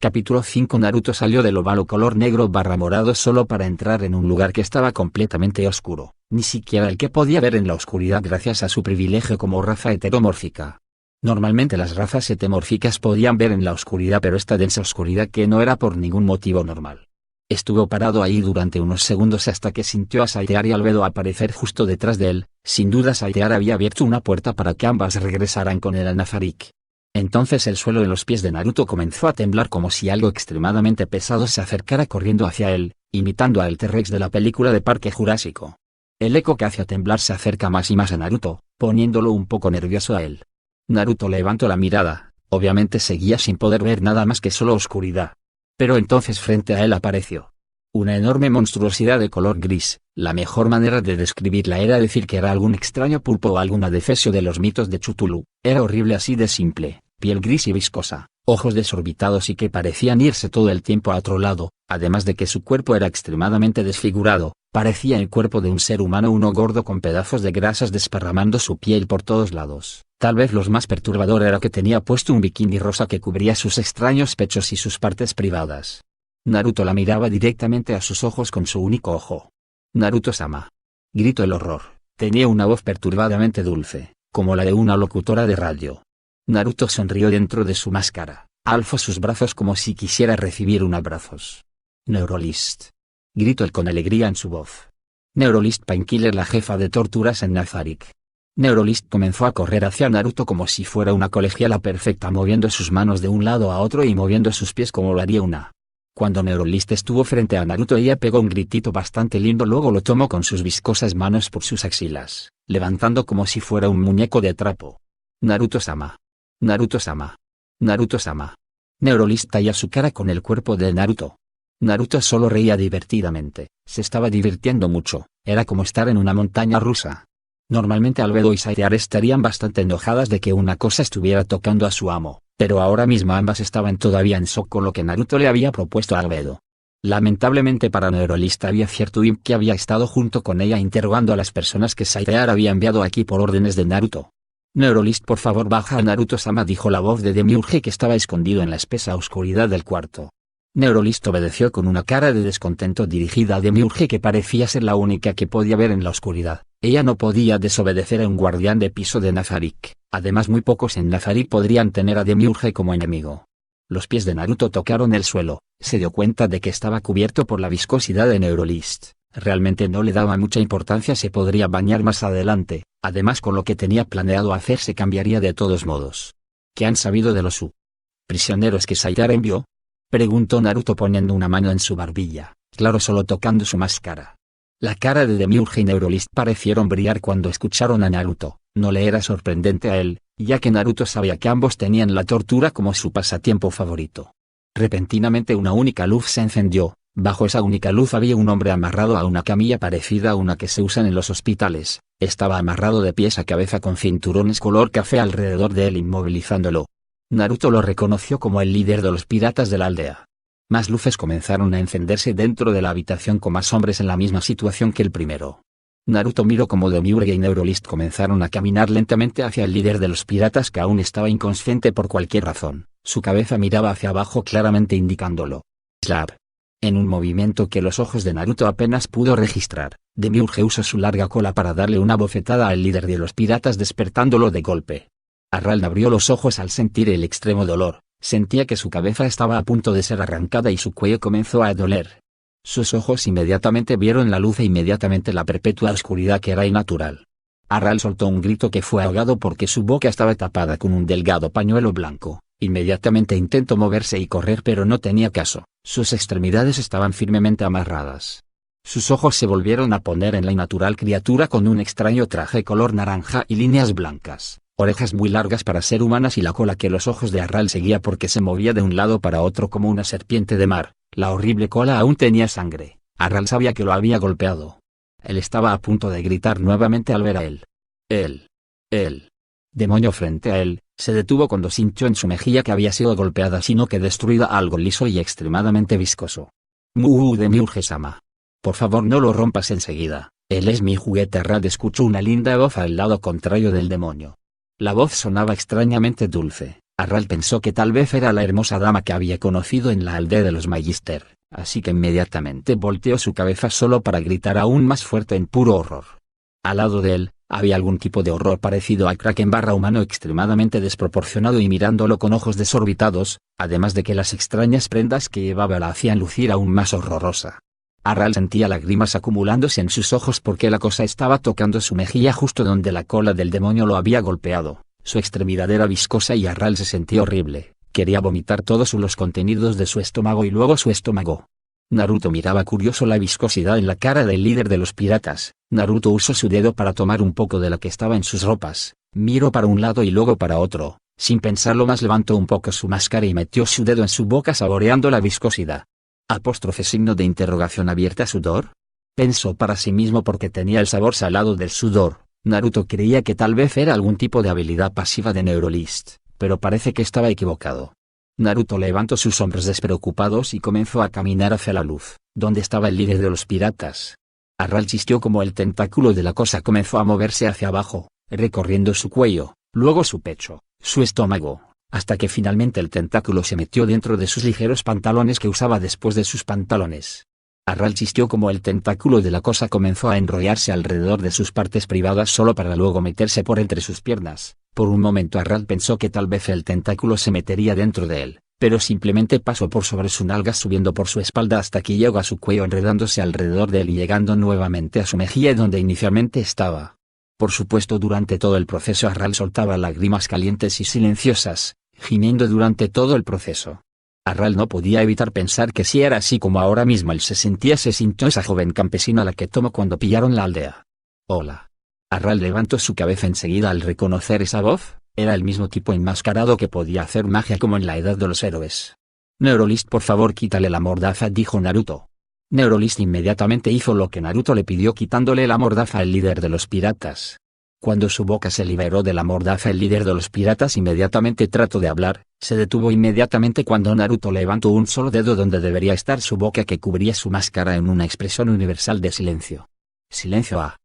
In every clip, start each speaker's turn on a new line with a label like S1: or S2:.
S1: Capítulo 5. Naruto salió del óvalo color negro / morado solo para entrar en un lugar que estaba completamente oscuro, ni siquiera el que podía ver en la oscuridad gracias a su privilegio como raza heteromórfica. Normalmente las razas heteromórficas podían ver en la oscuridad, pero esta densa oscuridad que no era por ningún motivo normal. Estuvo parado ahí durante unos segundos hasta que sintió a Saitara y Albedo aparecer justo detrás de él. Sin duda Saitara había abierto una puerta para que ambas regresaran con él al Nafarik. Entonces el suelo en los pies de Naruto comenzó a temblar como si algo extremadamente pesado se acercara corriendo hacia él, imitando al T-Rex de la película de Parque Jurásico. El eco que hacía temblar se acerca más y más a Naruto, poniéndolo un poco nervioso a él. Naruto levantó la mirada, obviamente seguía sin poder ver nada más que solo oscuridad. Pero entonces frente a él apareció una enorme monstruosidad de color gris. La mejor manera de describirla era decir que era algún extraño pulpo o algún adefesio de los mitos de Cthulhu. Era horrible así de simple, piel gris y viscosa, ojos desorbitados y que parecían irse todo el tiempo a otro lado, además de que su cuerpo era extremadamente desfigurado, parecía el cuerpo de un ser humano, uno gordo con pedazos de grasas desparramando su piel por todos lados. Tal vez lo más perturbador era que tenía puesto un bikini rosa que cubría sus extraños pechos y sus partes privadas. Naruto la miraba directamente a sus ojos con su único ojo. «Naruto-sama», gritó el horror. Tenía una voz perturbadamente dulce, como la de una locutora de radio. Naruto sonrió dentro de su máscara, alzó sus brazos como si quisiera recibir un abrazos. «Neurolist», gritó él con alegría en su voz. Neurolist Painkiller, la jefa de torturas en Nafarik. Neurolist comenzó a correr hacia Naruto como si fuera una colegiala perfecta, moviendo sus manos de un lado a otro y moviendo sus pies como lo haría una. Cuando Neurolist estuvo frente a Naruto, ella pegó un gritito bastante lindo, luego lo tomó con sus viscosas manos por sus axilas, levantando como si fuera un muñeco de trapo. «Naruto-sama. Naruto-sama. Naruto-sama». Neurolist talló su cara con el cuerpo de Naruto. Naruto solo reía divertidamente, se estaba divirtiendo mucho, era como estar en una montaña rusa. Normalmente Albedo y Saitara estarían bastante enojadas de que una cosa estuviera tocando a su amo, pero ahora mismo ambas estaban todavía en shock con lo que Naruto le había propuesto a Albedo. Lamentablemente para Neurolist había cierto imp que había estado junto con ella interrogando a las personas que Saitara había enviado aquí por órdenes de Naruto. «Neurolist, por favor baja a Naruto-sama», dijo la voz de Demiurge que estaba escondido en la espesa oscuridad del cuarto. Neurolist obedeció con una cara de descontento dirigida a Demiurge, que parecía ser la única que podía ver en la oscuridad. Ella no podía desobedecer a un guardián de piso de Nafarik. Además, muy pocos en Nafarik podrían tener a Demiurge como enemigo. Los pies de Naruto tocaron el suelo, se dio cuenta de que estaba cubierto por la viscosidad de Neurolist. Realmente no le daba mucha importancia, se podría bañar más adelante, además con lo que tenía planeado hacer se cambiaría de todos modos. ¿Qué han sabido de los prisioneros que Saitara envió?, preguntó Naruto poniendo una mano en su barbilla, claro, solo tocando su máscara. La cara de Demiurge y Neurolist parecieron brillar cuando escucharon a Naruto. No le era sorprendente a él, ya que Naruto sabía que ambos tenían la tortura como su pasatiempo favorito. Repentinamente una única luz se encendió. Bajo esa única luz había un hombre amarrado a una camilla parecida a una que se usan en los hospitales. Estaba amarrado de pies a cabeza con cinturones color café alrededor de él, inmovilizándolo. Naruto lo reconoció como el líder de los piratas de la aldea. Más luces comenzaron a encenderse dentro de la habitación con más hombres en la misma situación que el primero. Naruto miró como Demiurge y Neurolist comenzaron a caminar lentamente hacia el líder de los piratas, que aún estaba inconsciente por cualquier razón. Su cabeza miraba hacia abajo, claramente indicándolo. Slap. En un movimiento que los ojos de Naruto apenas pudo registrar, Demiurge usó su larga cola para darle una bofetada al líder de los piratas, despertándolo de golpe. Arral abrió los ojos al sentir el extremo dolor, sentía que su cabeza estaba a punto de ser arrancada y su cuello comenzó a doler. Sus ojos inmediatamente vieron la luz e inmediatamente la perpetua oscuridad que era innatural. Arral soltó un grito que fue ahogado porque su boca estaba tapada con un delgado pañuelo blanco. Inmediatamente intentó moverse y correr, pero no tenía caso, sus extremidades estaban firmemente amarradas. Sus ojos se volvieron a poner en la innatural criatura con un extraño traje color naranja y líneas blancas, orejas muy largas para ser humanas y la cola que los ojos de Arral seguía porque se movía de un lado para otro como una serpiente de mar. La horrible cola aún tenía sangre. Arral sabía que lo había golpeado. Él estaba a punto de gritar nuevamente al ver a el demonio frente a él. Se detuvo cuando sintió en su mejilla que había sido golpeada, sino que destruida, algo liso y extremadamente viscoso. Demiurge-sama. Por favor, no lo rompas enseguida. Él es mi juguete. Arral escuchó una linda voz al lado contrario del demonio. La voz sonaba extrañamente dulce, Harald pensó que tal vez era la hermosa dama que había conocido en la aldea de los Magister, así que inmediatamente volteó su cabeza solo para gritar aún más fuerte en puro horror. Al lado de él, había algún tipo de horror parecido a Kraken barra humano extremadamente desproporcionado y mirándolo con ojos desorbitados, además de que las extrañas prendas que llevaba la hacían lucir aún más horrorosa. Harald sentía lágrimas acumulándose en sus ojos porque la cosa estaba tocando su mejilla justo donde la cola del demonio lo había golpeado. Su extremidad era viscosa y Harald se sentía horrible, quería vomitar todos los contenidos de su estómago y luego su estómago. Naruto miraba curioso la viscosidad en la cara del líder de los piratas. Naruto usó su dedo para tomar un poco de la que estaba en sus ropas, miró para un lado y luego para otro, sin pensarlo más levantó un poco su máscara y metió su dedo en su boca saboreando la viscosidad. Signo de interrogación abierta sudor. Pensó para sí mismo porque tenía el sabor salado del sudor. Naruto creía que tal vez era algún tipo de habilidad pasiva de Neurolist, pero parece que estaba equivocado. Naruto levantó sus hombros despreocupados y comenzó a caminar hacia la luz, donde estaba el líder de los piratas. Harald sintió como el tentáculo de la cosa comenzó a moverse hacia abajo, recorriendo su cuello, luego su pecho, su estómago, hasta que finalmente el tentáculo se metió dentro de sus ligeros pantalones que usaba después de sus pantalones. Harald sintió como el tentáculo de la cosa comenzó a enrollarse alrededor de sus partes privadas solo para luego meterse por entre sus piernas. Por un momento Harald pensó que tal vez el tentáculo se metería dentro de él, pero simplemente pasó por sobre su nalga subiendo por su espalda hasta que llegó a su cuello enredándose alrededor de él y llegando nuevamente a su mejilla donde inicialmente estaba. Por supuesto durante todo el proceso Harald soltaba lágrimas calientes y silenciosas, gimiendo durante todo el proceso. Harald no podía evitar pensar que si era así como ahora mismo él se sintió esa joven campesina a la que tomó cuando pillaron la aldea. Hola. Harald levantó su cabeza enseguida al reconocer esa voz, era el mismo tipo enmascarado que podía hacer magia como en la edad de los héroes. Neurolist, por favor quítale la mordaza, dijo Naruto. Neurolist inmediatamente hizo lo que Naruto le pidió quitándole la mordaza al líder de los piratas. Cuando su boca se liberó de la mordaza el líder de los piratas inmediatamente trató de hablar, se detuvo inmediatamente cuando Naruto levantó un solo dedo donde debería estar su boca que cubría su máscara en una expresión universal de silencio. Silencio a.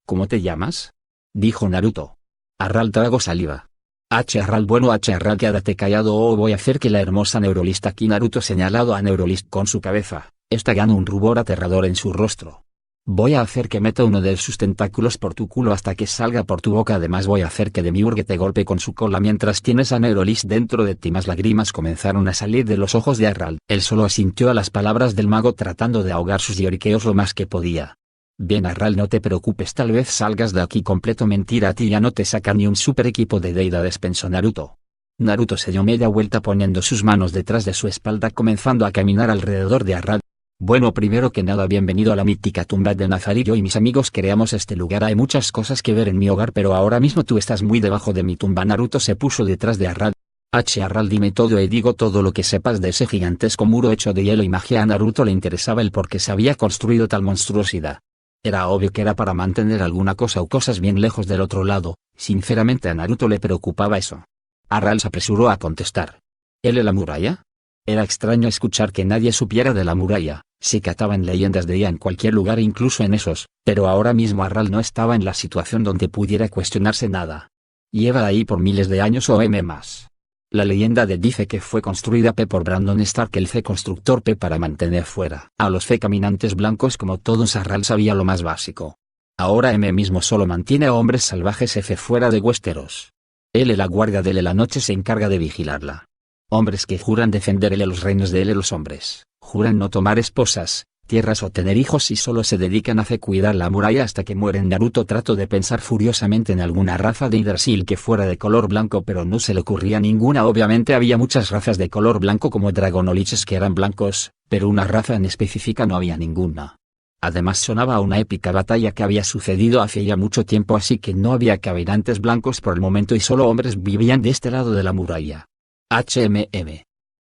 S1: ¿Cómo te llamas? Dijo Naruto. Harald tragó saliva. Harald, bueno Harald, quédate callado o voy a hacer que la hermosa Neurolist aquí. Naruto señalado a Neurolist con su cabeza, esta gana un rubor aterrador en su rostro. Voy a hacer que meta uno de sus tentáculos por tu culo hasta que salga por tu boca. Además voy a hacer que Demiurge te golpee con su cola mientras tienes a Neurolist dentro de ti. Más lágrimas comenzaron a salir de los ojos de Harald. Él solo asintió a las palabras del mago tratando de ahogar sus lloriqueos lo más que podía. Bien Harald, no te preocupes, tal vez salgas de aquí completo. Mentira, a ti ya no te saca ni un super equipo de deidades, pensó Naruto. Naruto se dio media vuelta poniendo sus manos detrás de su espalda comenzando a caminar alrededor de Harald. Bueno, primero que nada bienvenido a la mítica tumba de Nazarí. Yo y mis amigos creamos este lugar. Hay muchas cosas que ver en mi hogar, pero ahora mismo tú estás muy debajo de mi tumba. Naruto se puso detrás de Harald. Harald, dime todo y digo todo lo que sepas de ese gigantesco muro hecho de hielo y magia. A Naruto le interesaba el por qué se había construido tal monstruosidad. Era obvio que era para mantener alguna cosa o cosas bien lejos del otro lado. Sinceramente a Naruto le preocupaba eso. Harald se apresuró a contestar. ¿Él en la muralla? Era extraño escuchar que nadie supiera de la muralla. Se cataban leyendas de ella en cualquier lugar, incluso en esos, pero ahora mismo Harald no estaba en la situación donde pudiera cuestionarse nada. Lleva ahí por miles de años o más. La leyenda dice que fue construida por Brandon Stark, el C constructor para mantener fuera a los C caminantes blancos como todos. Harald sabía lo más básico. Ahora mismo solo mantiene a hombres salvajes fuera de Westeros. Él y la guardia de la noche se encarga de vigilarla. Hombres que juran defender los reinos de los hombres, juran no tomar esposas, tierras o tener hijos y solo se dedican a cuidar la muralla hasta que mueren. Naruto trató de pensar furiosamente en alguna raza de Yggdrasil que fuera de color blanco, pero no se le ocurría ninguna. Obviamente había muchas razas de color blanco como Dragonoliches que eran blancos, pero una raza en específica no había ninguna. Además sonaba una épica batalla que había sucedido hace ya mucho tiempo, así que no había caminantes blancos por el momento y solo hombres vivían de este lado de la muralla.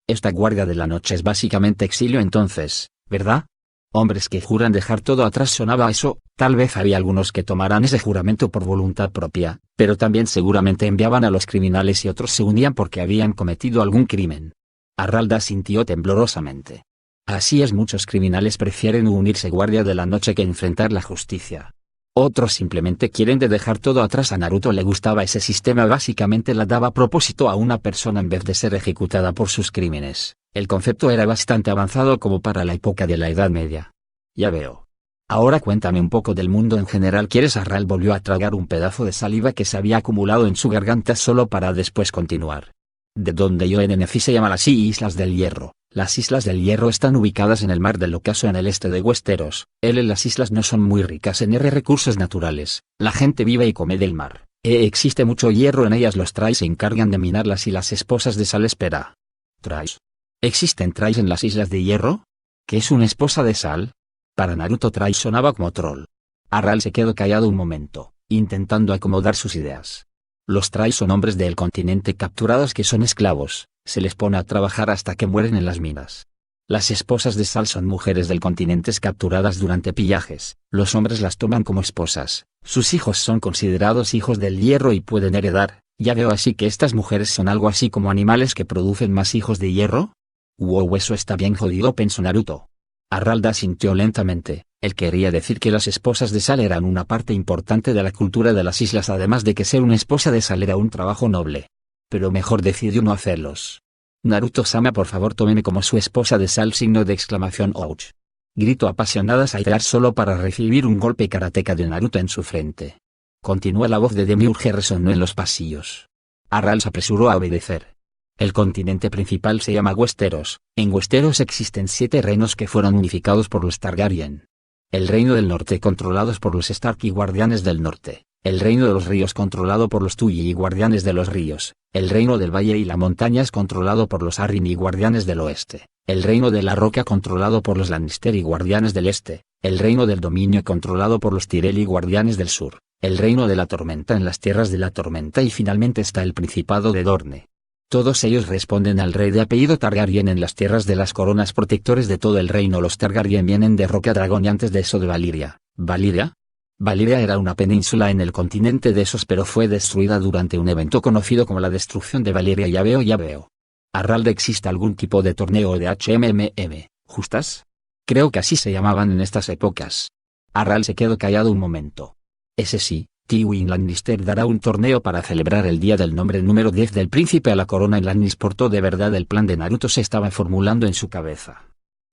S1: Esta guardia de la noche es básicamente exilio entonces, ¿verdad? Hombres que juran dejar todo atrás, sonaba eso. Tal vez había algunos que tomaran ese juramento por voluntad propia, pero también seguramente enviaban a los criminales y otros se unían porque habían cometido algún crimen. Harald asintió temblorosamente. Así es, muchos criminales prefieren unirse guardia de la noche que enfrentar la justicia. Otros simplemente quieren dejar todo atrás. A Naruto le gustaba ese sistema, básicamente la daba a propósito a una persona en vez de ser ejecutada por sus crímenes. El concepto era bastante avanzado como para la época de la Edad Media. Ya veo. Ahora cuéntame un poco del mundo en general. ¿Quieres? Arral volvió a tragar un pedazo de saliva que se había acumulado en su garganta solo para después continuar. De donde yo en se llama las Islas del Hierro. Las Islas del Hierro están ubicadas en el mar del Ocaso en el este de Westeros. Las islas no son muy ricas en recursos naturales. La gente vive y come del mar. Existe mucho hierro en ellas. Los Trais se encargan de minarlas y las esposas de Sal espera. ¿Trais? ¿Existen Trais en las Islas de Hierro? ¿Qué es una esposa de Sal? Para Naruto Trais sonaba como troll. Arral se quedó callado un momento, intentando acomodar sus ideas. Los Trais son hombres del continente capturados que son esclavos. Se les pone a trabajar hasta que mueren en las minas. Las esposas de Sal son mujeres del continente capturadas durante pillajes. Los hombres las toman como esposas. Sus hijos son considerados hijos del hierro y pueden heredar. Ya veo, así que estas mujeres son algo así como animales que producen más hijos de hierro. Wow, eso está bien jodido, pensó Naruto. Arralda asintió lentamente. Él quería decir que las esposas de Sal eran una parte importante de la cultura de las islas, además de que ser una esposa de Sal era un trabajo noble. Pero mejor decidió no hacerlos. Naruto-sama, por favor tómeme como su esposa de Sal, signo de exclamación. Ouch. Gritó apasionada Saitar solo para recibir un golpe karateka de Naruto en su frente. Continúa. La voz de Demiurge resonó en los pasillos. Arral se apresuró a obedecer. El continente principal se llama Westeros. En Westeros existen 7 reinos que fueron unificados por los Targaryen. El reino del norte controlados por los Stark y guardianes del norte. El reino de los ríos controlado por los Tully y guardianes de los ríos. El reino del valle y la montaña es controlado por los Arryn y guardianes del oeste. El reino de la roca controlado por los Lannister y guardianes del este. El reino del dominio controlado por los Tyrell y guardianes del sur. El reino de la tormenta en las tierras de la tormenta, y finalmente está el principado de Dorne. Todos ellos responden al rey de apellido Targaryen en las tierras de las coronas protectores de todo el reino. Los Targaryen vienen de Roca Dragón y antes de eso de Valyria. ¿Valyria? Valyria era una península en el continente de Esos, pero fue destruida durante un evento conocido como la destrucción de Valyria. Ya veo. Arralde, ¿existe algún tipo de torneo de HMMM, justas? Creo que así se llamaban en estas épocas. Arral se quedó callado un momento. Ese sí, Tywin Lannister dará un torneo para celebrar el día del nombre número 10 del príncipe a la corona en Lannisport. De verdad, el plan de Naruto se estaba formulando en su cabeza.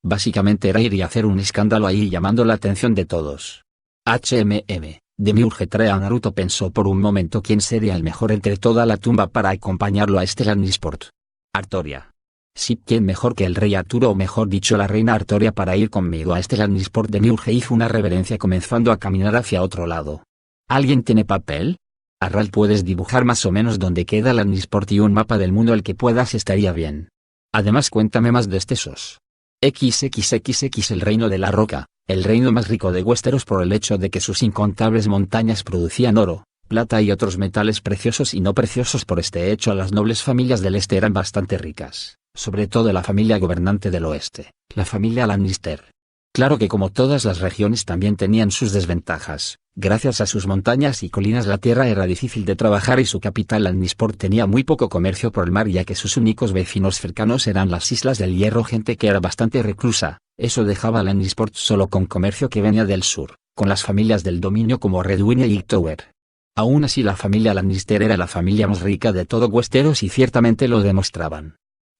S1: Básicamente era ir y hacer un escándalo ahí llamando la atención de todos. Demiurge trae a Naruto. Pensó por un momento quién sería el mejor entre toda la tumba para acompañarlo a este Lannisport. Artoria. Sí, ¿quién mejor que el rey Arturo, o mejor dicho la reina Artoria, para ir conmigo a este Lannisport? Demiurge hizo una reverencia comenzando a caminar hacia otro lado. ¿Alguien tiene papel? Arral, ¿puedes dibujar más o menos dónde queda Lannisport y un mapa del mundo el que puedas? Estaría bien. Además, cuéntame más de Estesos. XXXX. El reino de la roca, el reino más rico de Westeros por el hecho de que sus incontables montañas producían oro, plata y otros metales preciosos y no preciosos. Por este hecho, las nobles familias del este eran bastante ricas, sobre todo la familia gobernante del oeste, la familia Lannister. Claro que como todas las regiones también tenían sus desventajas. Gracias a sus montañas y colinas la tierra era difícil de trabajar y su capital Lannisport tenía muy poco comercio por el mar, ya que sus únicos vecinos cercanos eran las Islas del Hierro, gente que era bastante reclusa. Eso dejaba a Lannisport solo con comercio que venía del sur, con las familias del dominio como Redwyne y Hightower. Aún así, la familia Lannister era la familia más rica de todo Westeros y ciertamente lo demostraban.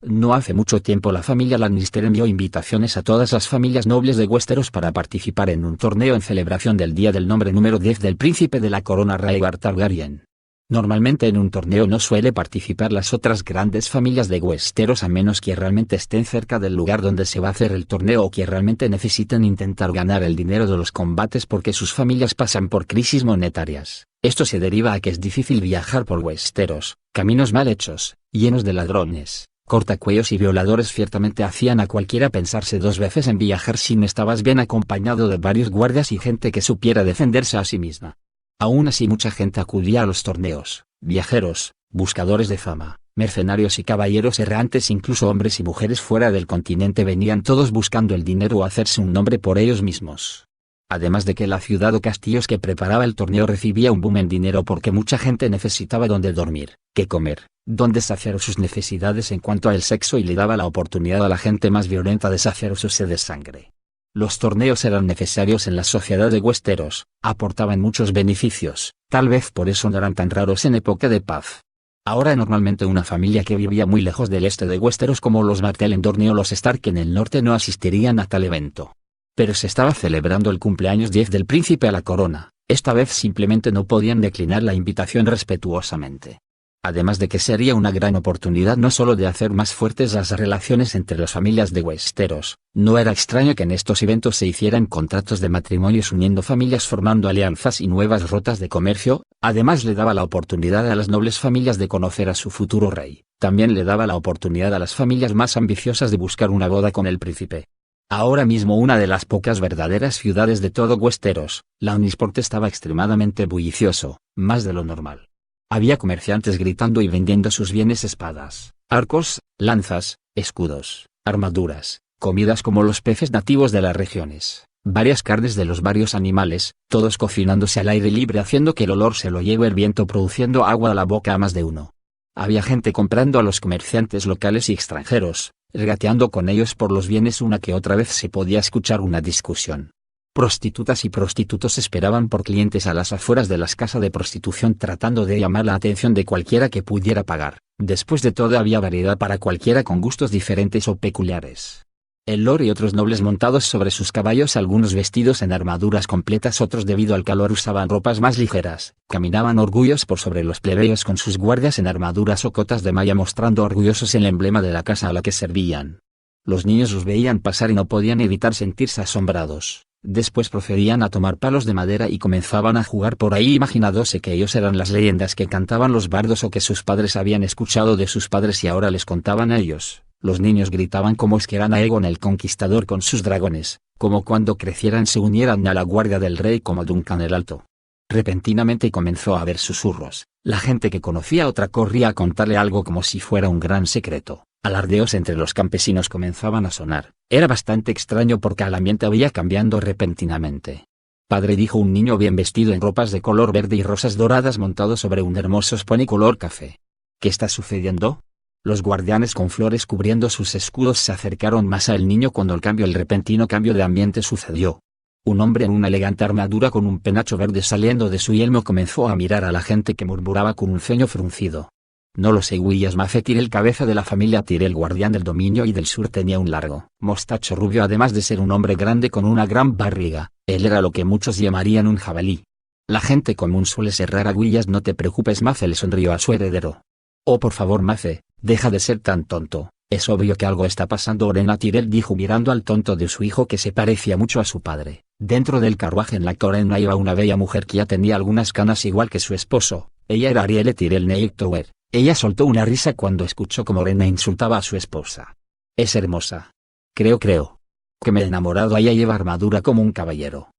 S1: No hace mucho tiempo la familia Lannister envió invitaciones a todas las familias nobles de Westeros para participar en un torneo en celebración del día del nombre número 10 del príncipe de la corona Rhaegar Targaryen. Normalmente en un torneo no suele participar las otras grandes familias de Westeros a menos que realmente estén cerca del lugar donde se va a hacer el torneo o que realmente necesiten intentar ganar el dinero de los combates porque sus familias pasan por crisis monetarias. Esto se deriva a que es difícil viajar por Westeros, caminos mal hechos, llenos de ladrones, cortacuellos y violadores. Ciertamente hacían a cualquiera pensarse 2 veces en viajar si no estabas bien acompañado de varios guardias y gente que supiera defenderse a sí misma. Aún así, mucha gente acudía a los torneos: viajeros, buscadores de fama, mercenarios y caballeros errantes, incluso hombres y mujeres fuera del continente. Venían todos buscando el dinero o hacerse un nombre por ellos mismos. Además de que la ciudad o castillos que preparaba el torneo recibía un boom en dinero porque mucha gente necesitaba dónde dormir, qué comer, dónde saciar sus necesidades en cuanto al sexo, y le daba la oportunidad a la gente más violenta de saciar su sed de sangre. Los torneos eran necesarios en la sociedad de Westeros, aportaban muchos beneficios, tal vez por eso no eran tan raros en época de paz. Ahora normalmente una familia que vivía muy lejos del este de Westeros como los Martell en Dorne o los Stark en el norte no asistirían a tal evento. Pero se estaba celebrando el cumpleaños 10 del príncipe a la corona, esta vez simplemente no podían declinar la invitación respetuosamente. Además de que sería una gran oportunidad no solo de hacer más fuertes las relaciones entre las familias de Westeros, no era extraño que en estos eventos se hicieran contratos de matrimonios uniendo familias formando alianzas y nuevas rutas de comercio, además le daba la oportunidad a las nobles familias de conocer a su futuro rey, también le daba la oportunidad a las familias más ambiciosas de buscar una boda con el príncipe. Ahora mismo una de las pocas verdaderas ciudades de todo Westeros, Lannisport estaba extremadamente bullicioso, más de lo normal. Había comerciantes gritando y vendiendo sus bienes: espadas, arcos, lanzas, escudos, armaduras, comidas como los peces nativos de las regiones, varias carnes de los varios animales, todos cocinándose al aire libre haciendo que el olor se lo lleve el viento produciendo agua a la boca a más de uno. Había gente comprando a los comerciantes locales y extranjeros, regateando con ellos por los bienes. Una que otra vez se podía escuchar una discusión. Prostitutas y prostitutos esperaban por clientes a las afueras de las casas de prostitución tratando de llamar la atención de cualquiera que pudiera pagar. Después de todo había variedad para cualquiera con gustos diferentes o peculiares. El lord y otros nobles montados sobre sus caballos, algunos vestidos en armaduras completas, otros debido al calor usaban ropas más ligeras, caminaban orgullosos por sobre los plebeyos con sus guardias en armaduras o cotas de malla mostrando orgullosos el emblema de la casa a la que servían. Los niños los veían pasar y no podían evitar sentirse asombrados. Después procedían a tomar palos de madera y comenzaban a jugar por ahí imaginándose que ellos eran las leyendas que cantaban los bardos o que sus padres habían escuchado de sus padres y ahora les contaban a ellos. Los niños gritaban como es que eran a Aegon el Conquistador con sus dragones, como cuando crecieran se unieran a la guardia del rey como Duncan el Alto. Repentinamente comenzó a haber susurros, la gente que conocía a otra corría a contarle algo como si fuera un gran secreto. Alardeos entre los campesinos comenzaban a sonar. Era bastante extraño porque el ambiente había cambiando repentinamente. Padre, dijo un niño bien vestido en ropas de color verde y rosas doradas montado sobre un hermoso pony color café. ¿Qué está sucediendo? Los guardianes con flores cubriendo sus escudos se acercaron más al niño cuando el repentino cambio de ambiente sucedió. Un hombre en una elegante armadura con un penacho verde saliendo de su yelmo comenzó a mirar a la gente que murmuraba con un ceño fruncido. No lo sé, William Mace Tyrell, cabeza de la familia Tyrell, guardián del dominio y del sur, tenía un largo mostacho rubio además de ser un hombre grande con una gran barriga. Él era lo que muchos llamarían un jabalí. La gente común suele ser rara, William. No te preocupes, Mace, le sonrió a su heredero. Oh, por favor, Mace, deja de ser tan tonto. Es obvio que algo está pasando. Olenna Tyrell dijo mirando al tonto de su hijo que se parecía mucho a su padre. Dentro del carruaje en la que Olenna iba una bella mujer que ya tenía algunas canas igual que su esposo. Ella era Arielle Tyrell Nighttower. Ella soltó una risa cuando escuchó cómo Olenna insultaba a su esposa. Es hermosa. Creo que me he enamorado. Ella lleva armadura como un caballero.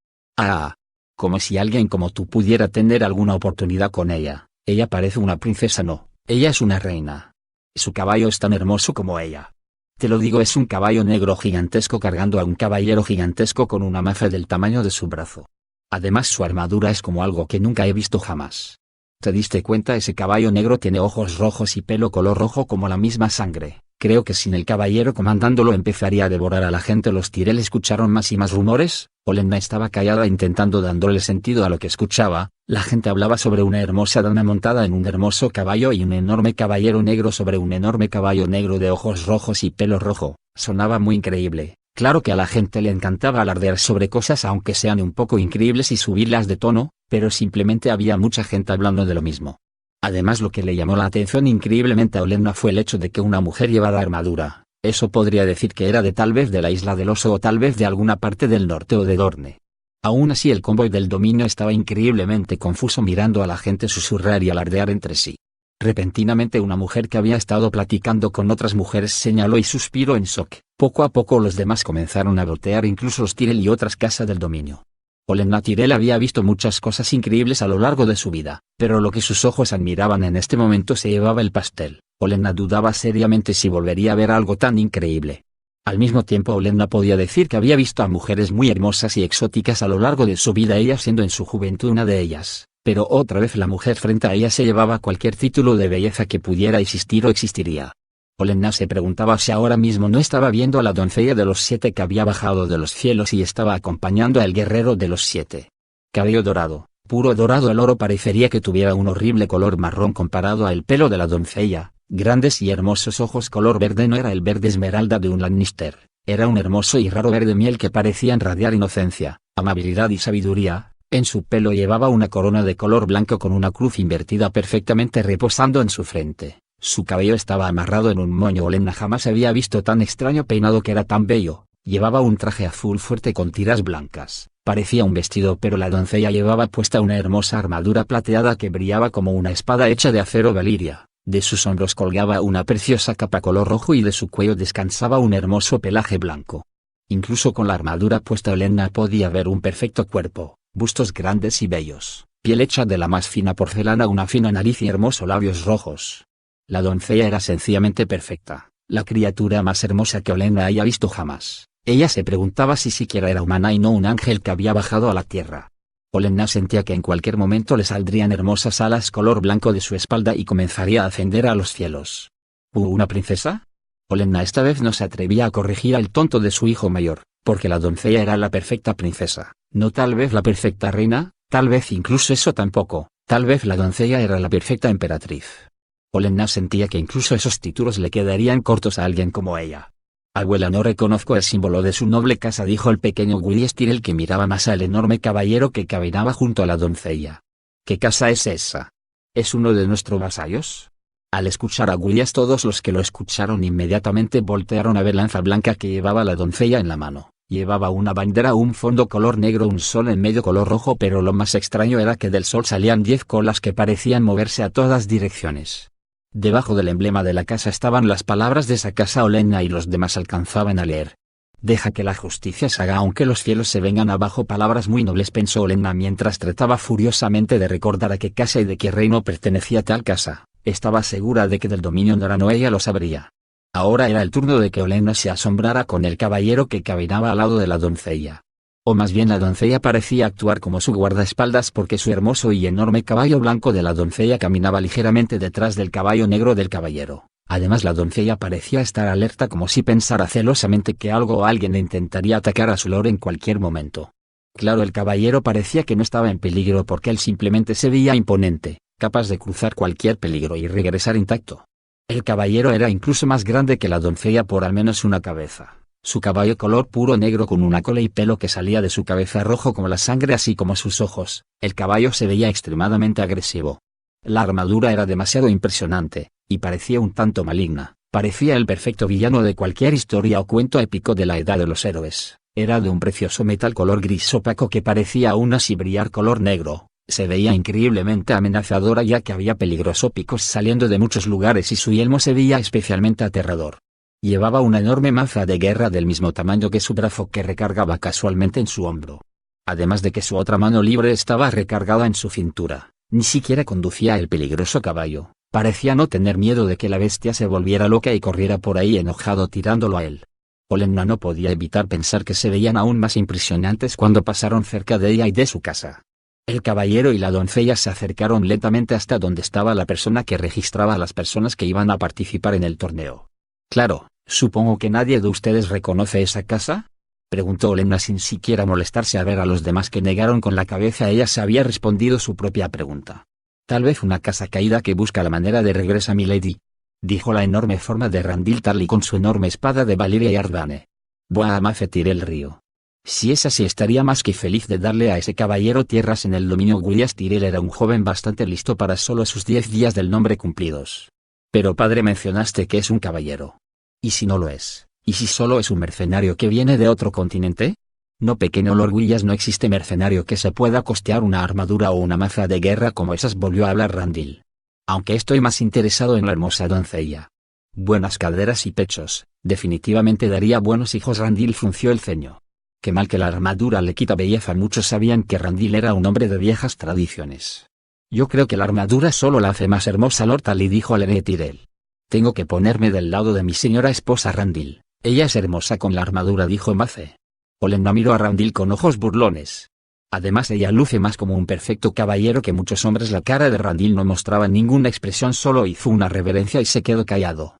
S1: Como si alguien como tú pudiera tener alguna oportunidad con ella. Ella parece una princesa. No, ella es una reina. Su caballo es tan hermoso como ella. Te lo digo, es un caballo negro gigantesco cargando a un caballero gigantesco con una maza del tamaño de su brazo. Además su armadura es como algo que nunca he visto jamás. ¿Te diste cuenta? Ese caballo negro tiene ojos rojos y pelo color rojo como la misma sangre. Creo que sin el caballero comandándolo empezaría a devorar a la gente. Los Tyrell escucharon más y más rumores. Olenna estaba callada intentando dándole sentido a lo que escuchaba. La gente hablaba sobre una hermosa dama montada en un hermoso caballo y un enorme caballero negro sobre un enorme caballo negro de ojos rojos y pelo rojo. Sonaba muy increíble. Claro que a la gente le encantaba alardear sobre cosas aunque sean un poco increíbles y subirlas de tono, pero simplemente había mucha gente hablando de lo mismo. Además, lo que le llamó la atención increíblemente a Olenna fue el hecho de que una mujer llevara armadura. Eso podría decir que era de tal vez de la isla del oso o tal vez de alguna parte del norte o de Dorne. Aún así el convoy del dominio estaba increíblemente confuso mirando a la gente susurrar y alardear entre sí. Repentinamente una mujer que había estado platicando con otras mujeres señaló y suspiró en shock. Poco a poco los demás comenzaron a voltear, incluso los Tyrell y otras casas del dominio. Olenna Tyrell había visto muchas cosas increíbles a lo largo de su vida, pero lo que sus ojos admiraban en este momento se llevaba el pastel. Olenna dudaba seriamente si volvería a ver algo tan increíble. Al mismo tiempo Olenna podía decir que había visto a mujeres muy hermosas y exóticas a lo largo de su vida, ella siendo en su juventud una de ellas, pero otra vez la mujer frente a ella se llevaba cualquier título de belleza que pudiera existir o existiría. Olenna se preguntaba si ahora mismo no estaba viendo a la doncella de los 7 que había bajado de los cielos y estaba acompañando al guerrero de los 7. Cabello dorado, puro dorado. El oro parecería que tuviera un horrible color marrón comparado al pelo de la doncella. Grandes y hermosos ojos color verde. No era el verde esmeralda de un Lannister, era un hermoso y raro verde miel que parecían radiar inocencia, amabilidad y sabiduría. En su pelo llevaba una corona de color blanco con una cruz invertida perfectamente reposando en su frente. Su cabello estaba amarrado en un moño. Olenna jamás había visto tan extraño peinado que era tan bello. Llevaba un traje azul fuerte con tiras blancas. Parecía un vestido, pero la doncella llevaba puesta una hermosa armadura plateada que brillaba como una espada hecha de acero valiria. De sus hombros colgaba una preciosa capa color rojo y de su cuello descansaba un hermoso pelaje blanco. Incluso con la armadura puesta Olenna podía ver un perfecto cuerpo, bustos grandes y bellos, piel hecha de la más fina porcelana, una fina nariz y hermosos labios rojos. La doncella era sencillamente perfecta, la criatura más hermosa que Olenna haya visto jamás. Ella se preguntaba si siquiera era humana y no un ángel que había bajado a la tierra. Olenna sentía que en cualquier momento le saldrían hermosas alas color blanco de su espalda y comenzaría a ascender a los cielos. ¿Una princesa? Olenna esta vez no se atrevía a corregir al tonto de su hijo mayor, porque la doncella era la perfecta princesa, no tal vez la perfecta reina, tal vez incluso eso tampoco, tal vez la doncella era la perfecta emperatriz. Olenna sentía que incluso esos títulos le quedarían cortos a alguien como ella. Abuela, no reconozco el símbolo de su noble casa, dijo el pequeño Willis Tyrell, que miraba más al enorme caballero que caminaba junto a la doncella. ¿Qué casa es esa? ¿Es uno de nuestros vasallos? Al escuchar a Willis, todos los que lo escucharon inmediatamente voltearon a ver la lanza blanca que llevaba la doncella en la mano. Llevaba una bandera, un fondo color negro, un sol en medio color rojo, pero lo más extraño era que del sol salían 10 colas que parecían moverse a todas direcciones. Debajo del emblema de la casa estaban las palabras de esa casa. Olenna y los demás alcanzaban a leer. Deja que la justicia se haga aunque los cielos se vengan abajo. Palabras muy nobles, pensó Olenna mientras trataba furiosamente de recordar a qué casa y de qué reino pertenecía tal casa. Estaba segura de que del dominio norano ella lo sabría. Ahora era el turno de que Olenna se asombrara con el caballero que caminaba al lado de la doncella. O más bien la doncella parecía actuar como su guardaespaldas, porque su hermoso y enorme caballo blanco de la doncella caminaba ligeramente detrás del caballo negro del caballero. Además la doncella parecía estar alerta, como si pensara celosamente que algo o alguien le intentaría atacar a su lord en cualquier momento. Claro, el caballero parecía que no estaba en peligro porque él simplemente se veía imponente, capaz de cruzar cualquier peligro y regresar intacto. El caballero era incluso más grande que la doncella por al menos una cabeza. Su caballo color puro negro con una cola y pelo que salía de su cabeza rojo como la sangre, así como sus ojos. El caballo se veía extremadamente agresivo. La armadura era demasiado impresionante, y parecía un tanto maligna. Parecía el perfecto villano de cualquier historia o cuento épico de la Edad de los Héroes. Era de un precioso metal color gris opaco que parecía aún así brillar color negro. Se veía increíblemente amenazadora, ya que había peligrosos picos saliendo de muchos lugares y su yelmo se veía especialmente aterrador. Llevaba una enorme maza de guerra del mismo tamaño que su brazo, que recargaba casualmente en su hombro. Además de que su otra mano libre estaba recargada en su cintura. Ni siquiera conducía el peligroso caballo. Parecía no tener miedo de que la bestia se volviera loca y corriera por ahí enojado tirándolo a él. Olenna no podía evitar pensar que se veían aún más impresionantes cuando pasaron cerca de ella y de su casa. El caballero y la doncella se acercaron lentamente hasta donde estaba la persona que registraba a las personas que iban a participar en el torneo. Claro, supongo que nadie de ustedes reconoce esa casa, preguntó Olenna sin siquiera molestarse a ver a los demás que negaron con la cabeza. Ella se había respondido su propia pregunta. Tal vez una casa caída que busca la manera de regreso, milady, dijo la enorme forma de Randyll Tarly con su enorme espada de Valyria y Ardvane. Boa Amace Tyrell río. Si es así, estaría más que feliz de darle a ese caballero tierras en el dominio. Willis Tyrell era un joven bastante listo para solo sus 10 días del nombre cumplidos. Pero padre, mencionaste que es un caballero. ¿Y si no lo es? ¿Y si solo es un mercenario que viene de otro continente? No, pequeño Lord Willis, no existe mercenario que se pueda costear una armadura o una maza de guerra como esas, volvió a hablar Randyll. Aunque estoy más interesado en la hermosa doncella. Buenas caderas y pechos, definitivamente daría buenos hijos. Randyll frunció el ceño. Qué mal que la armadura le quita belleza. Muchos sabían que Randyll era un hombre de viejas tradiciones. Yo creo que la armadura solo la hace más hermosa, Lord Tarly, dijo Olenna Tyrell. Tengo que ponerme del lado de mi señora esposa Randyll. Ella es hermosa con la armadura, dijo Mace. Olenna miró a Randyll con ojos burlones. Además, ella luce más como un perfecto caballero que muchos hombres. La cara de Randyll no mostraba ninguna expresión, solo hizo una reverencia y se quedó callado.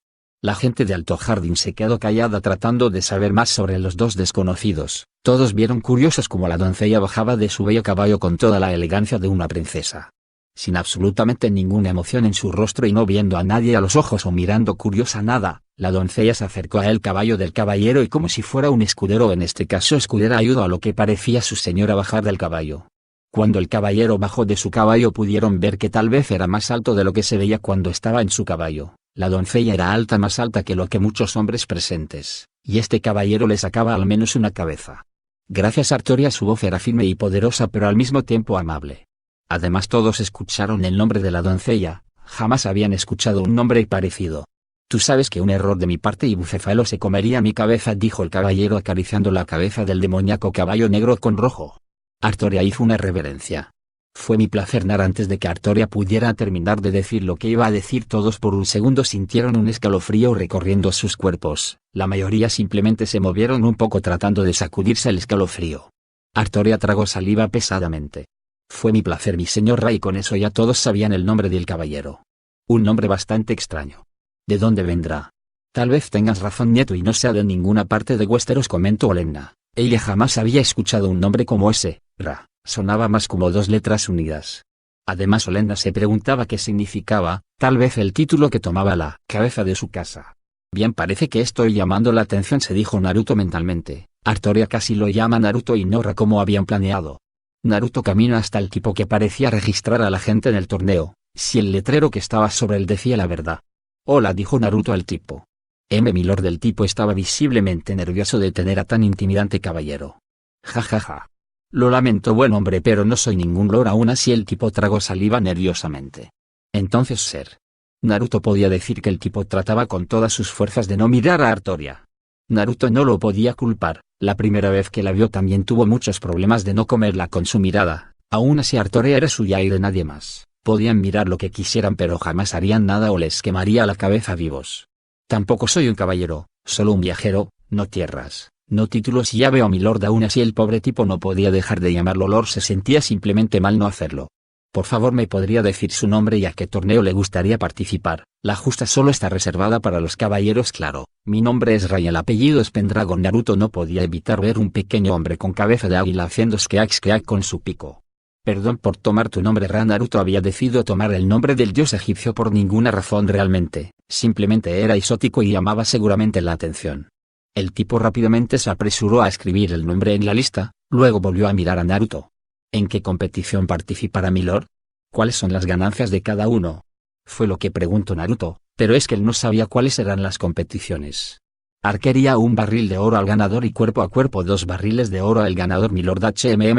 S1: La gente de Alto Jardín se quedó callada tratando de saber más sobre los dos desconocidos. Todos vieron curiosos cómo la doncella bajaba de su bello caballo con toda la elegancia de una princesa. Sin absolutamente ninguna emoción en su rostro y no viendo a nadie a los ojos o mirando curiosa nada, la doncella se acercó a el caballo del caballero y como si fuera un escudero, en este caso escudera, ayudó a lo que parecía su señora a bajar del caballo. Cuando el caballero bajó de su caballo pudieron ver que tal vez era más alto de lo que se veía cuando estaba en su caballo. La doncella era alta, más alta que lo que muchos hombres presentes, y este caballero le sacaba al menos una cabeza. Gracias a Artoria su voz era firme y poderosa pero al mismo tiempo amable. Además todos escucharon el nombre de la doncella, jamás habían escuchado un nombre parecido. Tú sabes que un error de mi parte y Bucéfalo se comería mi cabeza, dijo el caballero acariciando la cabeza del demoníaco caballo negro con rojo. Artoria hizo una reverencia. Fue mi placer, Nar. Antes de que Artoria pudiera terminar de decir lo que iba a decir, todos por un segundo sintieron un escalofrío recorriendo sus cuerpos. La mayoría simplemente se movieron un poco tratando de sacudirse el escalofrío. Artoria tragó saliva pesadamente. Fue mi placer, mi señor rey. Con eso ya todos sabían el nombre del caballero. Un nombre bastante extraño. ¿De dónde vendrá? Tal vez tengas razón, nieto, y no sea de ninguna parte de Westeros, comentó Olenna. Ella jamás había escuchado un nombre como ese. Ra. Sonaba más como dos letras unidas. Además Olenna se preguntaba qué significaba, tal vez el título que tomaba la cabeza de su casa. Bien, parece que estoy llamando la atención, se dijo Naruto mentalmente. Artoria casi lo llama Naruto y no Ra como habían planeado. Naruto caminó hasta el tipo que parecía registrar a la gente en el torneo, si el letrero que estaba sobre él decía la verdad. Hola, dijo Naruto al tipo. Milord. El tipo estaba visiblemente nervioso de tener a tan intimidante caballero. Ja ja ja. Lo lamento, buen hombre, pero no soy ningún lord. Aún así el tipo tragó saliva nerviosamente. Entonces, ser. Naruto podía decir que el tipo trataba con todas sus fuerzas de no mirar a Artoria. Naruto no lo podía culpar, la primera vez que la vio también tuvo muchos problemas de no comerla con su mirada. Aún así Artoria era suya y de nadie más. Podían mirar lo que quisieran pero jamás harían nada o les quemaría la cabeza vivos. Tampoco soy un caballero, solo un viajero, no tierras, no títulos, y ya veo a mi lord. Aún así el pobre tipo no podía dejar de llamarlo lord, se sentía simplemente mal no hacerlo. Por favor, ¿me podría decir su nombre y a qué torneo le gustaría participar? La justa solo está reservada para los caballeros, claro. Mi nombre es Ray, el apellido es Pendragon. Naruto no podía evitar ver un pequeño hombre con cabeza de águila haciendo skak con su pico. Perdón por tomar tu nombre, Ra. Naruto había decidido tomar el nombre del dios egipcio por ninguna razón realmente, simplemente era exótico y llamaba seguramente la atención. El tipo rápidamente se apresuró a escribir el nombre en la lista, luego volvió a mirar a Naruto. ¿En qué competición participará mi lord? ¿Cuáles son las ganancias de cada uno? Fue lo que preguntó Naruto, pero es que él no sabía cuáles eran las competiciones. Arquería, un barril de oro al ganador, y cuerpo a cuerpo 2 barriles de oro al ganador, mi lord.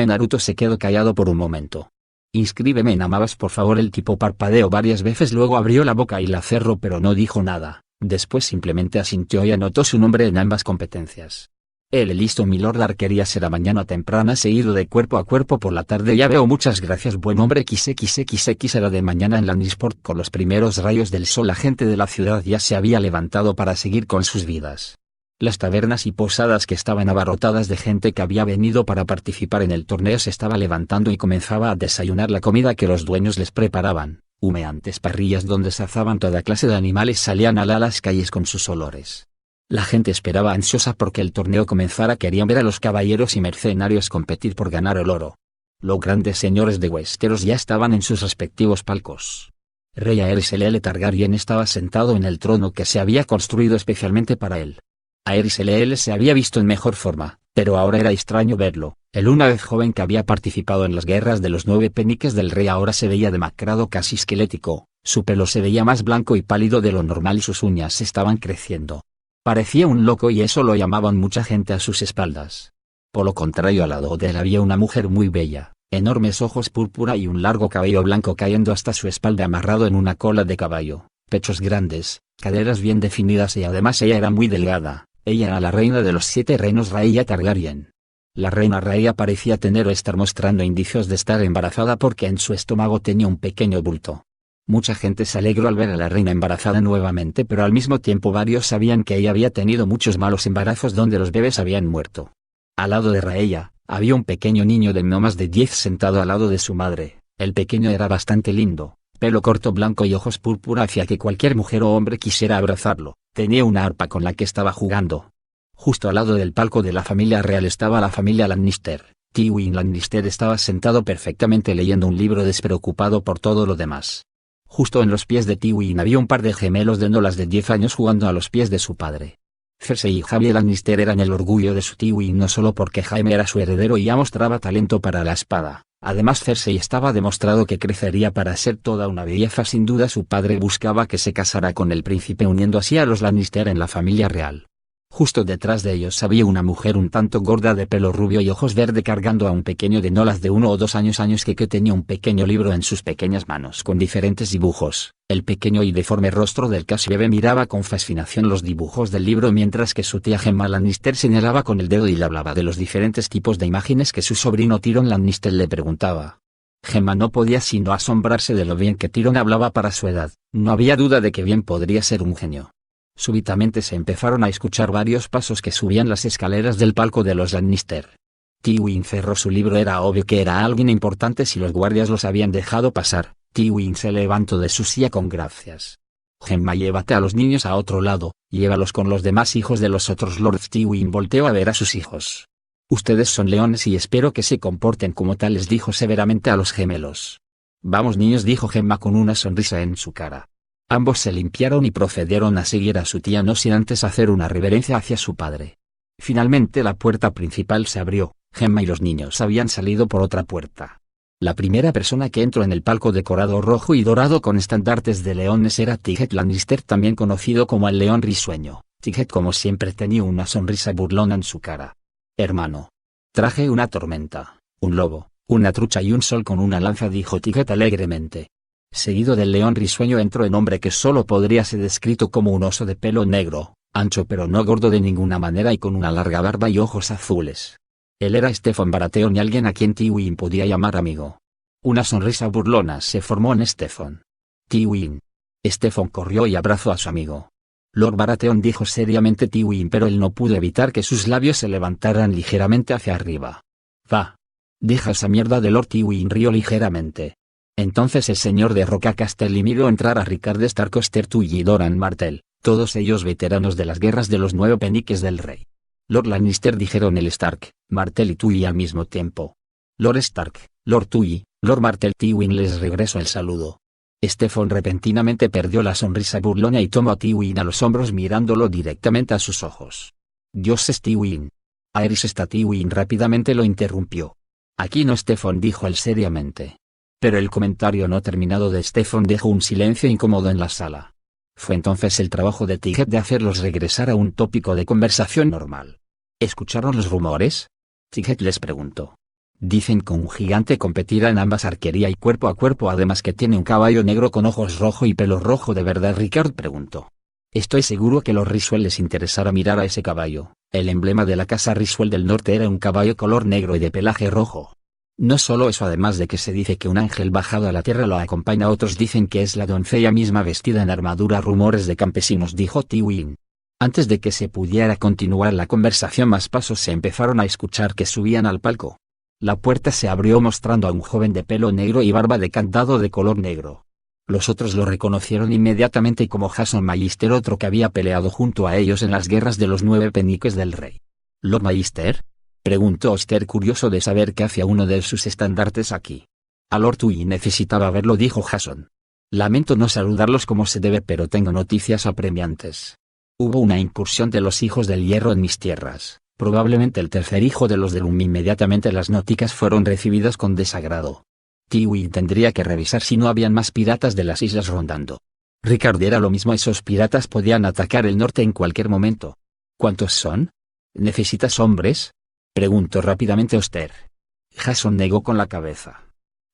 S1: Naruto se quedó callado por un momento. Inscríbeme en Amabas, por favor. El tipo parpadeó varias veces, luego abrió la boca y la cerró pero no dijo nada, después simplemente asintió y anotó su nombre en ambas competencias. Listo, mi lord. Arquería será mañana temprana, seguido de cuerpo a cuerpo por la tarde. Ya veo, muchas gracias, buen hombre. Será de mañana en Lannisport con los primeros rayos del sol. La gente de la ciudad ya se había levantado para seguir con sus vidas. Las tabernas y posadas que estaban abarrotadas de gente que había venido para participar en el torneo se estaba levantando y comenzaba a desayunar la comida que los dueños les preparaban. Humeantes parrillas donde se azaban toda clase de animales salían a las calles con sus olores. La gente esperaba ansiosa porque el torneo comenzara. Querían ver a los caballeros y mercenarios competir por ganar el oro. Los grandes señores de Westeros ya estaban en sus respectivos palcos. Rey Aerys LL Targaryen estaba sentado en el trono que se había construido especialmente para él. Aerys LL se había visto en mejor forma, pero ahora era extraño verlo. El una vez joven que había participado en las guerras de los 9 peniques del rey ahora se veía demacrado, casi esquelético. Su pelo se veía más blanco y pálido de lo normal y sus uñas estaban creciendo. Parecía un loco y eso lo llamaban mucha gente a sus espaldas. Por lo contrario, al lado de él había una mujer muy bella, enormes ojos púrpura y un largo cabello blanco cayendo hasta su espalda amarrado en una cola de caballo, pechos grandes, caderas bien definidas y además ella era muy delgada. Ella era la reina de los 7 reinos, Rhaenyra Targaryen. La reina Rhaenyra parecía tener o estar mostrando indicios de estar embarazada porque en su estómago tenía un pequeño bulto. Mucha gente se alegró al ver a la reina embarazada nuevamente, pero al mismo tiempo varios sabían que ella había tenido muchos malos embarazos donde los bebés habían muerto. Al lado de Rhaenyra, había un pequeño niño de no más de 10 sentado al lado de su madre. El pequeño era bastante lindo, pelo corto blanco y ojos púrpura, hacía que cualquier mujer o hombre quisiera abrazarlo. Tenía una arpa con la que estaba jugando. Justo al lado del palco de la familia real estaba la familia Lannister. Tywin Lannister estaba sentado perfectamente leyendo un libro despreocupado por todo lo demás. Justo en los pies de Tywin había un par de gemelos de nolas de 10 años jugando a los pies de su padre. Cersei y Jaime Lannister eran el orgullo de su Tywin no solo porque Jaime era su heredero y ya mostraba talento para la espada. Además Cersei estaba demostrado que crecería para ser toda una belleza. Sin duda su padre buscaba que se casara con el príncipe uniendo así a los Lannister en la familia real. Justo detrás de ellos había una mujer un tanto gorda de pelo rubio y ojos verde cargando a un pequeño de nolas de 1 o 2 años que tenía un pequeño libro en sus pequeñas manos con diferentes dibujos. El pequeño y deforme rostro del casi bebé miraba con fascinación los dibujos del libro mientras que su tía Gemma Lannister señalaba con el dedo y le hablaba de los diferentes tipos de imágenes que su sobrino Tyrion Lannister le preguntaba. Gemma no podía sino asombrarse de lo bien que Tyrion hablaba para su edad. No había duda de que bien podría ser un genio. Súbitamente se empezaron a escuchar varios pasos que subían las escaleras del palco de los Lannister. Tywin cerró su libro. Era obvio que era alguien importante si los guardias los habían dejado pasar. Tywin se levantó de su silla con gracias. Gemma, llévate a los niños a otro lado, llévalos con los demás hijos de los otros lords. Tywin volteó a ver a sus hijos. Ustedes son leones y espero que se comporten como tales, dijo severamente a los gemelos. Vamos niños, dijo Gemma con una sonrisa en su cara. Ambos se limpiaron y procedieron a seguir a su tía no sin antes hacer una reverencia hacia su padre. Finalmente la puerta principal se abrió. Gemma y los niños habían salido por otra puerta. La primera persona que entró en el palco decorado rojo y dorado con estandartes de leones era Tyrion Lannister, también conocido como el León Risueño. Tyrion como siempre tenía una sonrisa burlona en su cara. Hermano. Traje una tormenta, un lobo, una trucha y un sol con una lanza, dijo Tyrion alegremente. Seguido del León Risueño entró el hombre que solo podría ser descrito como un oso de pelo negro, ancho pero no gordo de ninguna manera y con una larga barba y ojos azules. Él era Steffon Baratheon y alguien a quien Tywin podía llamar amigo. Una sonrisa burlona se formó en Steffon. Tywin. Steffon corrió y abrazó a su amigo. Lord Baratheon, dijo seriamente Tywin, pero él no pudo evitar que sus labios se levantaran ligeramente hacia arriba. Va. Deja esa mierda de Lord. Tywin rió ligeramente. Entonces el señor de Roca Castelli miró entrar a Rickard Stark, Oster Tully y Doran Martell, todos ellos veteranos de las guerras de los 9 peniques del rey. Lord Lannister, dijeron el Stark, Martell y Tully al mismo tiempo. Lord Stark, Lord Tully, Lord Martell. Tywin les regresó el saludo. Steffon repentinamente perdió la sonrisa burlona y tomó a Tywin a los hombros mirándolo directamente a sus ojos. Dioses, Tywin. Aerys está. Tywin rápidamente lo interrumpió. Aquí no, Steffon, dijo él seriamente. Pero el comentario no terminado de Steffon dejó un silencio incómodo en la sala. Fue entonces el trabajo de Tyrion de hacerlos regresar a un tópico de conversación normal. ¿Escucharon los rumores? Tyrion les preguntó. Dicen que un gigante competirá en ambas, arquería y cuerpo a cuerpo, además que tiene un caballo negro con ojos rojo y pelo rojo. ¿De verdad? Rickard preguntó. Estoy seguro que los Risuel les interesará mirar a ese caballo. El emblema de la casa Risuel del Norte era un caballo color negro y de pelaje rojo. No solo eso, además de que se dice que un ángel bajado a la tierra lo acompaña, otros dicen que es la doncella misma vestida en armadura. Rumores de campesinos, dijo Tywin. Antes de que se pudiera continuar la conversación, más pasos se empezaron a escuchar que subían al palco. La puerta se abrió mostrando a un joven de pelo negro y barba de candado de color negro. Los otros lo reconocieron inmediatamente como Jason Magister, otro que había peleado junto a ellos en las guerras de los 9 peniques del rey. ¿Lord Magister?, preguntó Oster, curioso de saber qué hacía uno de sus estandartes aquí. A Lord Tully necesitaba verlo, dijo Jason. Lamento no saludarlos como se debe, pero tengo noticias apremiantes. Hubo una incursión de los hijos del hierro en mis tierras, probablemente el tercer hijo de los de Lum. Inmediatamente las noticias fueron recibidas con desagrado. Tywin tendría que revisar si no habían más piratas de las islas rondando. Rickard, era lo mismo, esos piratas podían atacar el norte en cualquier momento. ¿Cuántos son? ¿Necesitas hombres?, preguntó rápidamente Oster. Jason negó con la cabeza.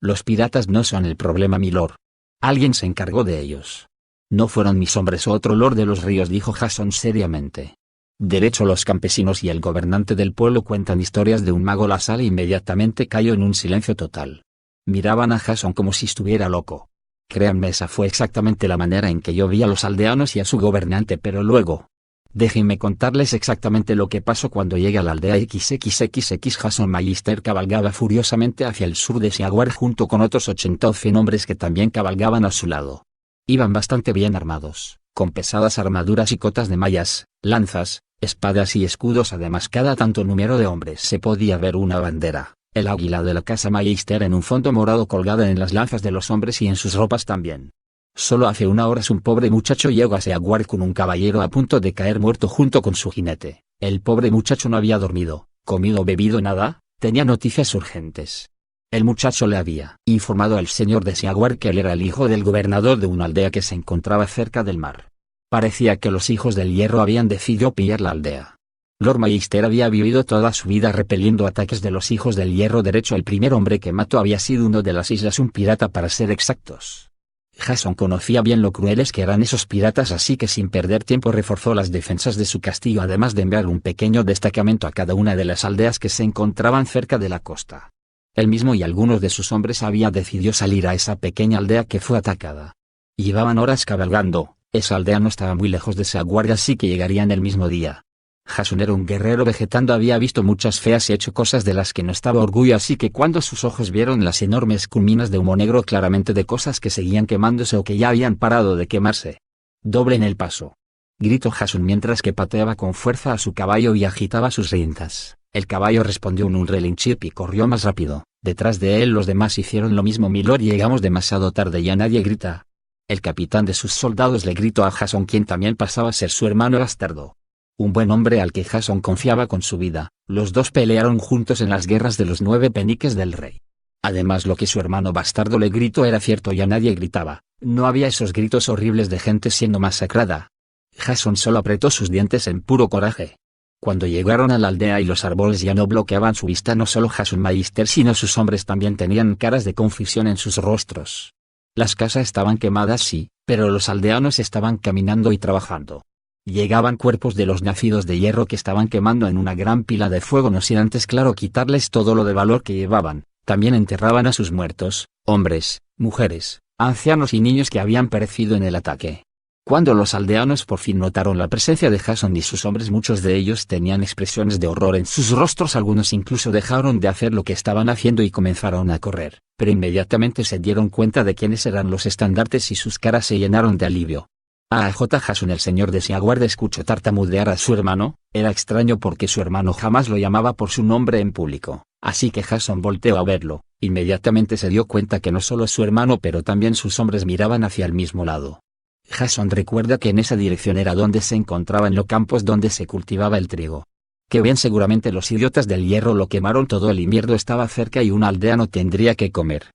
S1: Los piratas no son el problema, milord. Alguien se encargó de ellos. No fueron mis hombres o otro lord de los ríos, dijo Jason seriamente. Derecho, los campesinos y el gobernante del pueblo cuentan historias de un mago. La sala inmediatamente cayó en un silencio total. Miraban a Jason como si estuviera loco. Créanme, esa fue exactamente la manera en que yo vi a los aldeanos y a su gobernante, pero luego... Déjenme contarles exactamente lo que pasó cuando llegué a la aldea XXXX. Jason Magister cabalgaba furiosamente hacia el sur de Seaguar junto con otros 80 hombres que también cabalgaban a su lado. Iban bastante bien armados, con pesadas armaduras y cotas de mallas, lanzas, espadas y escudos. Además, cada tanto número de hombres se podía ver una bandera, el águila de la casa Magister en un fondo morado colgada en las lanzas de los hombres y en sus ropas también. Solo hace una hora un pobre muchacho llegó a Seaguard con un caballero a punto de caer muerto junto con su jinete. El pobre muchacho no había dormido, comido o bebido nada, tenía noticias urgentes. El muchacho le había informado al señor de Seaguard que él era el hijo del gobernador de una aldea que se encontraba cerca del mar. Parecía que los hijos del hierro habían decidido pillar la aldea. Lord Magister había vivido toda su vida repeliendo ataques de los hijos del hierro. De hecho, el primer hombre que mató había sido uno de las islas, un pirata para ser exactos. Jason conocía bien lo crueles que eran esos piratas, así que sin perder tiempo reforzó las defensas de su castillo, además de enviar un pequeño destacamento a cada una de las aldeas que se encontraban cerca de la costa. Él mismo y algunos de sus hombres habían decidido salir a esa pequeña aldea que fue atacada. Llevaban horas cabalgando, esa aldea no estaba muy lejos de Seaguard, así que llegarían el mismo día. Jason era un guerrero vegetando, había visto muchas feas y hecho cosas de las que no estaba orgullo, así que cuando sus ojos vieron las enormes culminas de humo negro, claramente de cosas que seguían quemándose o que ya habían parado de quemarse. «Doblen el paso», gritó Jason mientras que pateaba con fuerza a su caballo y agitaba sus riendas. El caballo respondió en un relinchip y corrió más rápido. Detrás de él los demás hicieron lo mismo. «Milord, llegamos demasiado tarde, ya nadie grita». El capitán de sus soldados le gritó a Jason, quien también pasaba a ser su hermano bastardo. Un buen hombre al que Jason confiaba con su vida. Los dos pelearon juntos en las guerras de los 9 peniques del rey. Además, lo que su hermano bastardo le gritó era cierto, ya nadie gritaba. No había esos gritos horribles de gente siendo masacrada. Jason solo apretó sus dientes en puro coraje. Cuando llegaron a la aldea y los árboles ya no bloqueaban su vista, no solo Jason Magister sino sus hombres también tenían caras de confusión en sus rostros. Las casas estaban quemadas, sí, pero los aldeanos estaban caminando y trabajando. Llegaban cuerpos de los nacidos de hierro que estaban quemando en una gran pila de fuego, no sin antes, claro, quitarles todo lo de valor que llevaban. También enterraban a sus muertos, hombres, mujeres, ancianos y niños que habían perecido en el ataque. Cuando los aldeanos por fin notaron la presencia de Jason y sus hombres, muchos de ellos tenían expresiones de horror en sus rostros, algunos incluso dejaron de hacer lo que estaban haciendo y comenzaron a correr, pero inmediatamente se dieron cuenta de quiénes eran los estandartes y sus caras se llenaron de alivio. A.J. Jason, el señor de Seaguard, escuchó tartamudear a su hermano. Era extraño porque su hermano jamás lo llamaba por su nombre en público, así que Jason volteó a verlo. Inmediatamente se dio cuenta que no solo su hermano pero también sus hombres miraban hacia el mismo lado. Jason recuerda que en esa dirección era donde se encontraban los campos donde se cultivaba el trigo. Que bien, seguramente los idiotas del hierro lo quemaron todo, el invierno estaba cerca y un aldeano tendría que comer.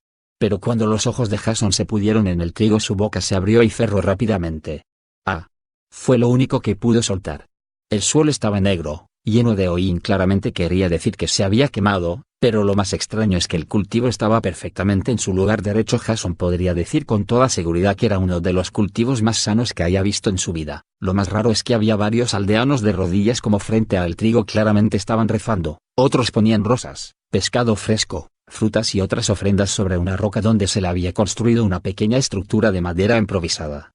S1: Pero cuando los ojos de Jason se pudieron en el trigo, su boca se abrió y cerró rápidamente. Ah. Fue lo único que pudo soltar. El suelo estaba negro, lleno de hollín, claramente quería decir que se había quemado, pero lo más extraño es que el cultivo estaba perfectamente en su lugar derecho. Jason podría decir con toda seguridad que era uno de los cultivos más sanos que haya visto en su vida. Lo más raro es que había varios aldeanos de rodillas como frente al trigo, claramente estaban rezando. Otros ponían rosas, pescado fresco, frutas y otras ofrendas sobre una roca donde se le había construido una pequeña estructura de madera improvisada.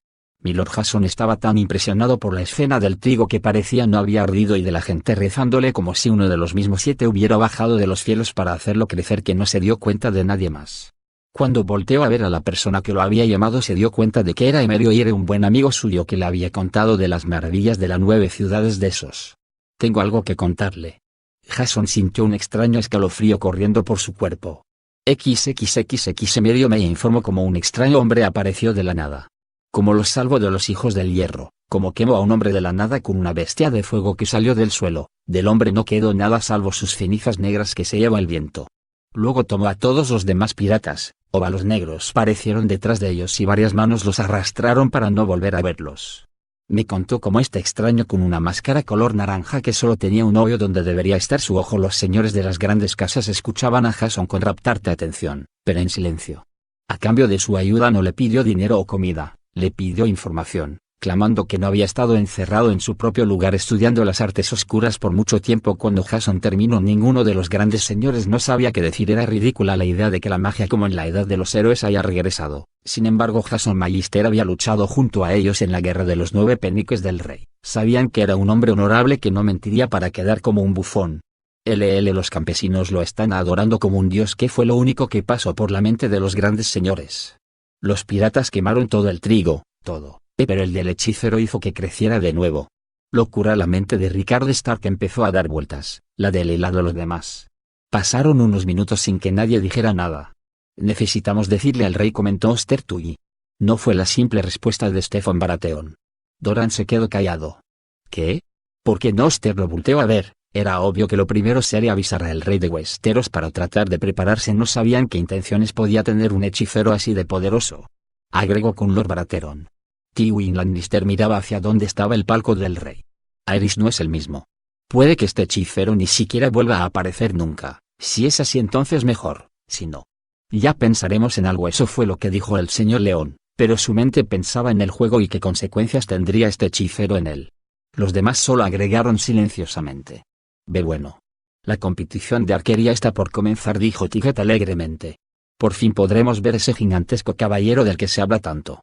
S1: Milord Jason estaba tan impresionado por la escena del trigo que parecía no había ardido y de la gente rezándole como si uno de los mismos 7 hubiera bajado de los cielos para hacerlo crecer, que no se dio cuenta de nadie más. Cuando volteó a ver a la persona que lo había llamado, se dio cuenta de que era Emerio y era un buen amigo suyo que le había contado de las maravillas de las 9 ciudades de esos. «Tengo algo que contarle». Jason sintió un extraño escalofrío corriendo por su cuerpo. XXXX Emerio me informó como un extraño hombre apareció de la nada. Como los salvo de los hijos del hierro, como quemó a un hombre de la nada con una bestia de fuego que salió del suelo, del hombre no quedó nada salvo sus cenizas negras que se lleva el viento. Luego tomó a todos los demás piratas, óvalos negros parecieron detrás de ellos y varias manos los arrastraron para no volver a verlos. Me contó cómo este extraño con una máscara color naranja que solo tenía un hoyo donde debería estar su ojo. Los señores de las grandes casas escuchaban a Jason con raptante atención, pero en silencio. A cambio de su ayuda no le pidió dinero o comida. Le pidió información, clamando que no había estado encerrado en su propio lugar estudiando las artes oscuras por mucho tiempo. Cuando Jason terminó, ninguno de los grandes señores no sabía qué decir. Era ridícula la idea de que la magia como en la edad de los héroes haya regresado. Sin embargo, Jason Magister había luchado junto a ellos en la guerra de los 9 peniques del rey. Sabían que era un hombre honorable que no mentiría para quedar como un bufón. Los campesinos lo están adorando como un dios, que fue lo único que pasó por la mente de los grandes señores. Los piratas quemaron todo el trigo, todo. Pero el del hechicero hizo que creciera de nuevo. Locura. La mente de Rickard Stark empezó a dar vueltas, la de él y la de los demás. Pasaron unos minutos sin que nadie dijera nada. Necesitamos decirle al rey, comentó Oster Tully. No fue la simple respuesta de Stefan Baratheon. Doran se quedó callado. ¿Qué? ¿Por qué no? Oster lo volteó a ver. Era obvio que lo primero sería avisar al rey de Westeros para tratar de prepararse. No sabían qué intenciones podía tener un hechicero así de poderoso. Agregó con Lord Baratheon. Tywin Lannister miraba hacia donde estaba el palco del rey. Aerys no es el mismo. Puede que este hechicero ni siquiera vuelva a aparecer nunca. Si es así, entonces mejor. Si no, ya pensaremos en algo. Eso fue lo que dijo el señor León, pero su mente pensaba en el juego y qué consecuencias tendría este hechicero en él. Los demás solo agregaron silenciosamente. Bueno. La competición de arquería está por comenzar, dijo Tiget alegremente. Por fin podremos ver ese gigantesco caballero del que se habla tanto.